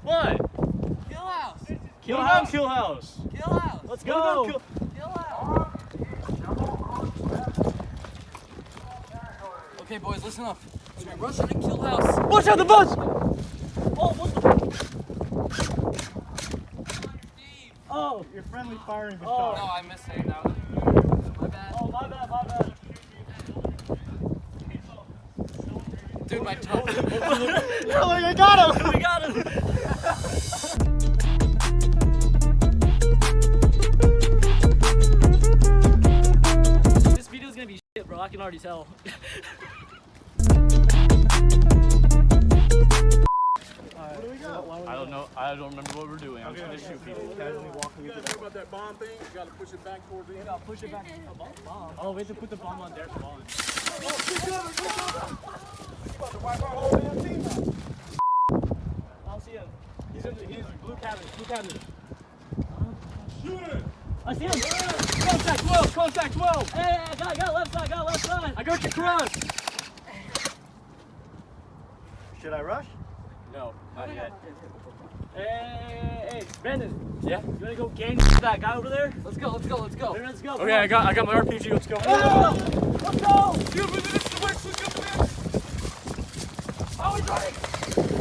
What? Kill house. Kill house? Kill house. Kill house. Let's go. Kill house. Okay, boys, listen up. So we rush into kill house. Watch out, the bus! Oh, what the? Oh, Your friendly firing the No, shot. I missed saying that. My bad. oh, my bad, my bad. Dude, my toe. You're like, I got him! We got him! This video's gonna be shit, bro. I can already tell. What do we got? I don't know. I don't remember what we're doing. I'm just gonna shoot people. Casually walking You into guys know about that bomb thing? You gotta push it back towards the end. Gotta push it back. Bomb. Oh, we have to put the bomb on their spawn. You about to wipe our whole damn team out. I don't see him. He's in the blue cabin. Blue cabin. Shoot it! I see him. Contact 12. Contact 12. Hey, I got left side. Got left side. I got your cross. Should I rush? No, not yet. Hey, Brandon. Yeah? You wanna go gang that guy over there? Let's go, let's go, let's go. Let's go. Okay, I got my RPG. Let's go. Oh, let's go. Dude, this is the worst. Let's go, man. Oh, he's running.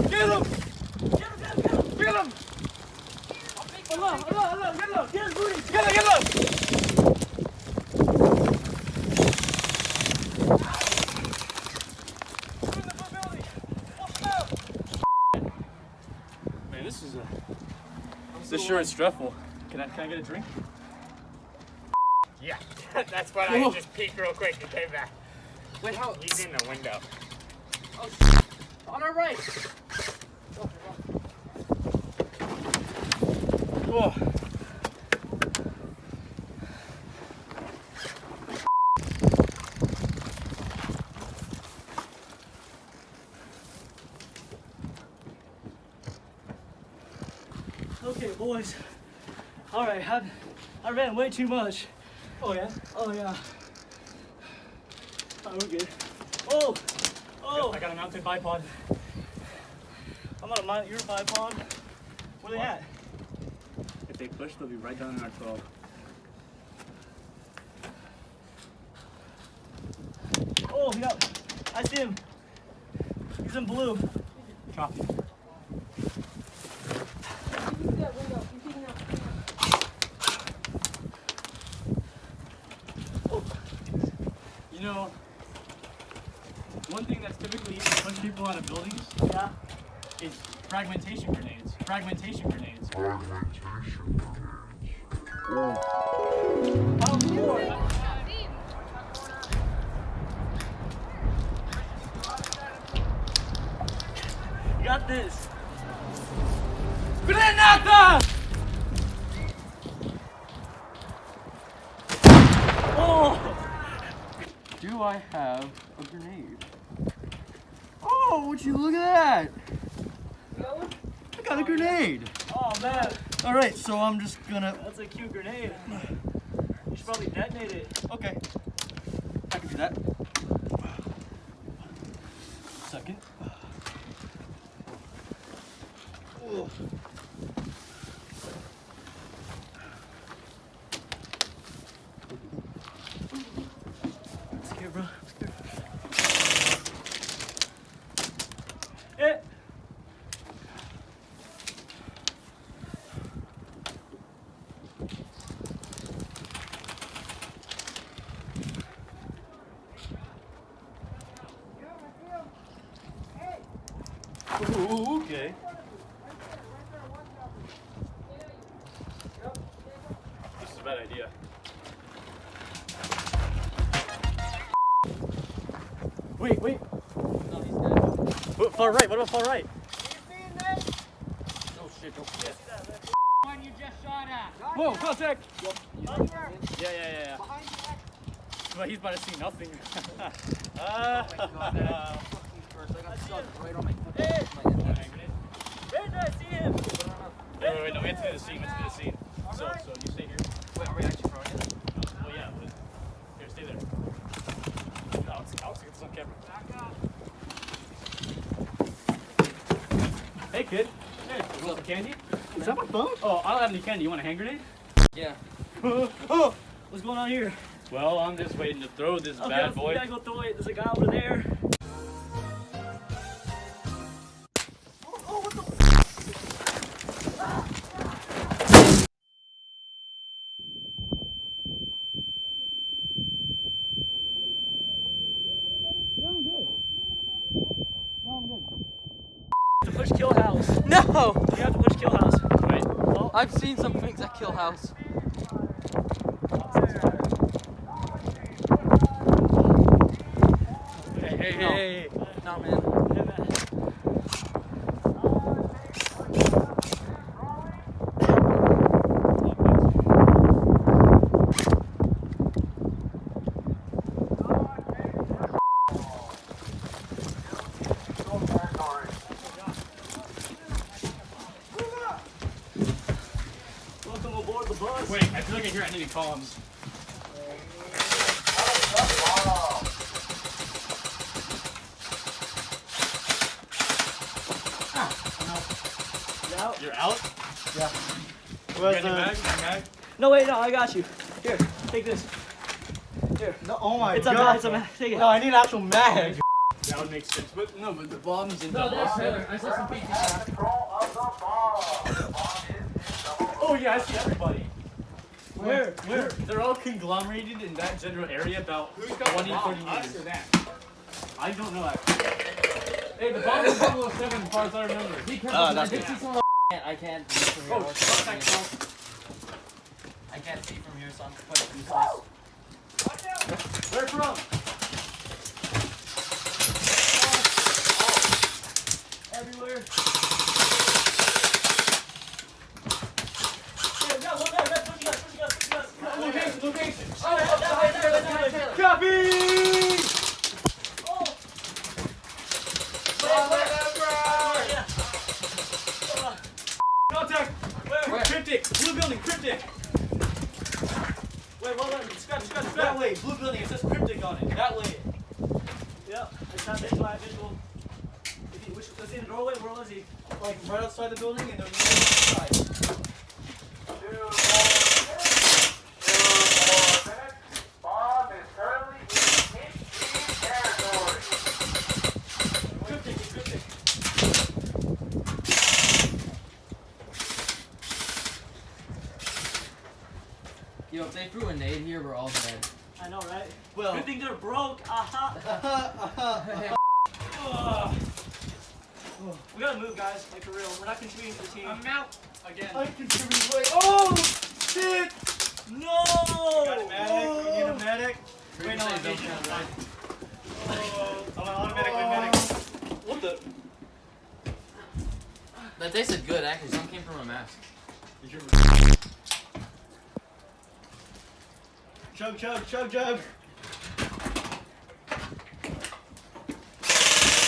Get him! Get him. Get him! Allah. Get him. Get his booty. Get him! Man, this sure is stressful. Can I get a drink? Yeah, that's what I just peeked real quick and came back. Wait, how? He's in the window. Oh, on our right. Oh. Okay, boys. All right, I ran way too much. Oh yeah? Oh yeah. Oh, we're good. Oh. I got a mounted bipod. I'm gonna mount your bipod. Where they at? If they push, they'll be right down in our 12. Oh, I see him. He's in blue. Copy. You know, one thing that's typically used to push people out of buildings Yeah. is fragmentation grenades. Fragmentation grenades. You got this. Granata! Oh. Do I have a grenade? Oh, would you look at that? I got a grenade. Oh man, All right, so I'm just gonna. that's a cute grenade. You should probably detonate it. Okay, I can do that. Second. Oh. It's here, bro. Eh. Ooh, okay. This is a bad idea. Wait. No, he's dead. Far right. What about far right? Oh shit, don't forget. One you just shot at. Whoa, contact! Yeah. But he's about to see nothing. God, that first. I got shot right on my foot. Hey. My index. Brandon, I see him. Wait, no, it's in the scene, So you stay here. Wait, are we actually throwing it? Well, yeah, but here, stay there. Alex, get this on camera. Hey, kid. Hey, want some candy? Is that my phone? Oh, I don't have any candy. You want a hand grenade? Yeah. Oh, what's going on here? Well, I'm just waiting to throw this bad boy. We gotta go throw it. There's a guy over there. To push kill house. No! You have to push kill house. Wait. Oh, I've seen some things at Kill House. Hey. No, man. welcome aboard the bus. Wait, I feel like I hear enemy columns. You out? You're out? Yeah. You got any mag? No, wait, no, I got you. Here, take this. Here. No, oh my It's a god. mag, it's a mag. Take it. No, I need an actual mag. That would make sense. But no, but the bomb's in the No, bus. I saw some pieces. Oh yeah, I see everybody. Where? They're all conglomerated in that general area about 20, 30 meters. I don't know actually. Hey, the bomb is 007 as far as I remember. That's good. I can't see from here. Oh, contact now. I can't see from here, so I'm quite useless. Where from? Everywhere. Hey, no, look there, push you guys. Location. That way. Copy! Oh. Contact! Where? Cryptic! Blue building, cryptic! Wait, scratch. That way, blue building, it says cryptic on it. That way. Yep, I got visual. Let's see the doorway, where was he? Like right outside the building and then inside. Cryptic. Yo, if they threw a nade here, we're all dead. I know, right? Well. Good thing they're broke. Aha. We gotta move, guys. Like for real. We're not contributing to the team. I'm out again. I contribute like, oh shit! No! Got a medic? We need a medic? Wait, no, I don't count, right? I'm an automatically medic. What the? That tasted good, actually. Some came from a mask. Chug.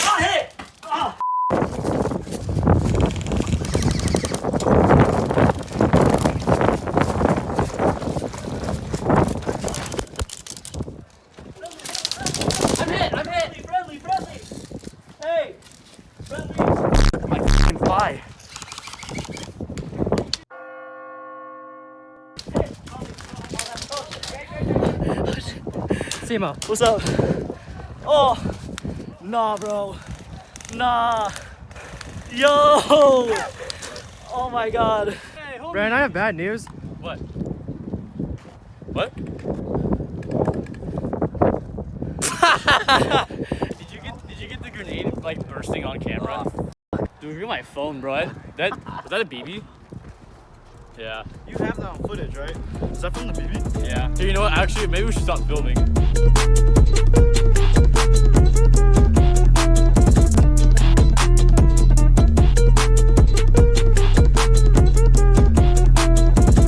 Ah, hit it! Ah! I'm hit! Friendly! Hey! Friendly! My f***ing fly. Simo, what's up? Oh! Nah, bro. Nah. Yo! Oh my god. Hey, Brian, I have bad news. What? What? Did you get the grenade like bursting on camera? Dude, look at my phone, bro. Was that a BB? Yeah. You have that on footage, right? Is that from the BB? Yeah. Hey, you know what? Actually, maybe we should stop filming.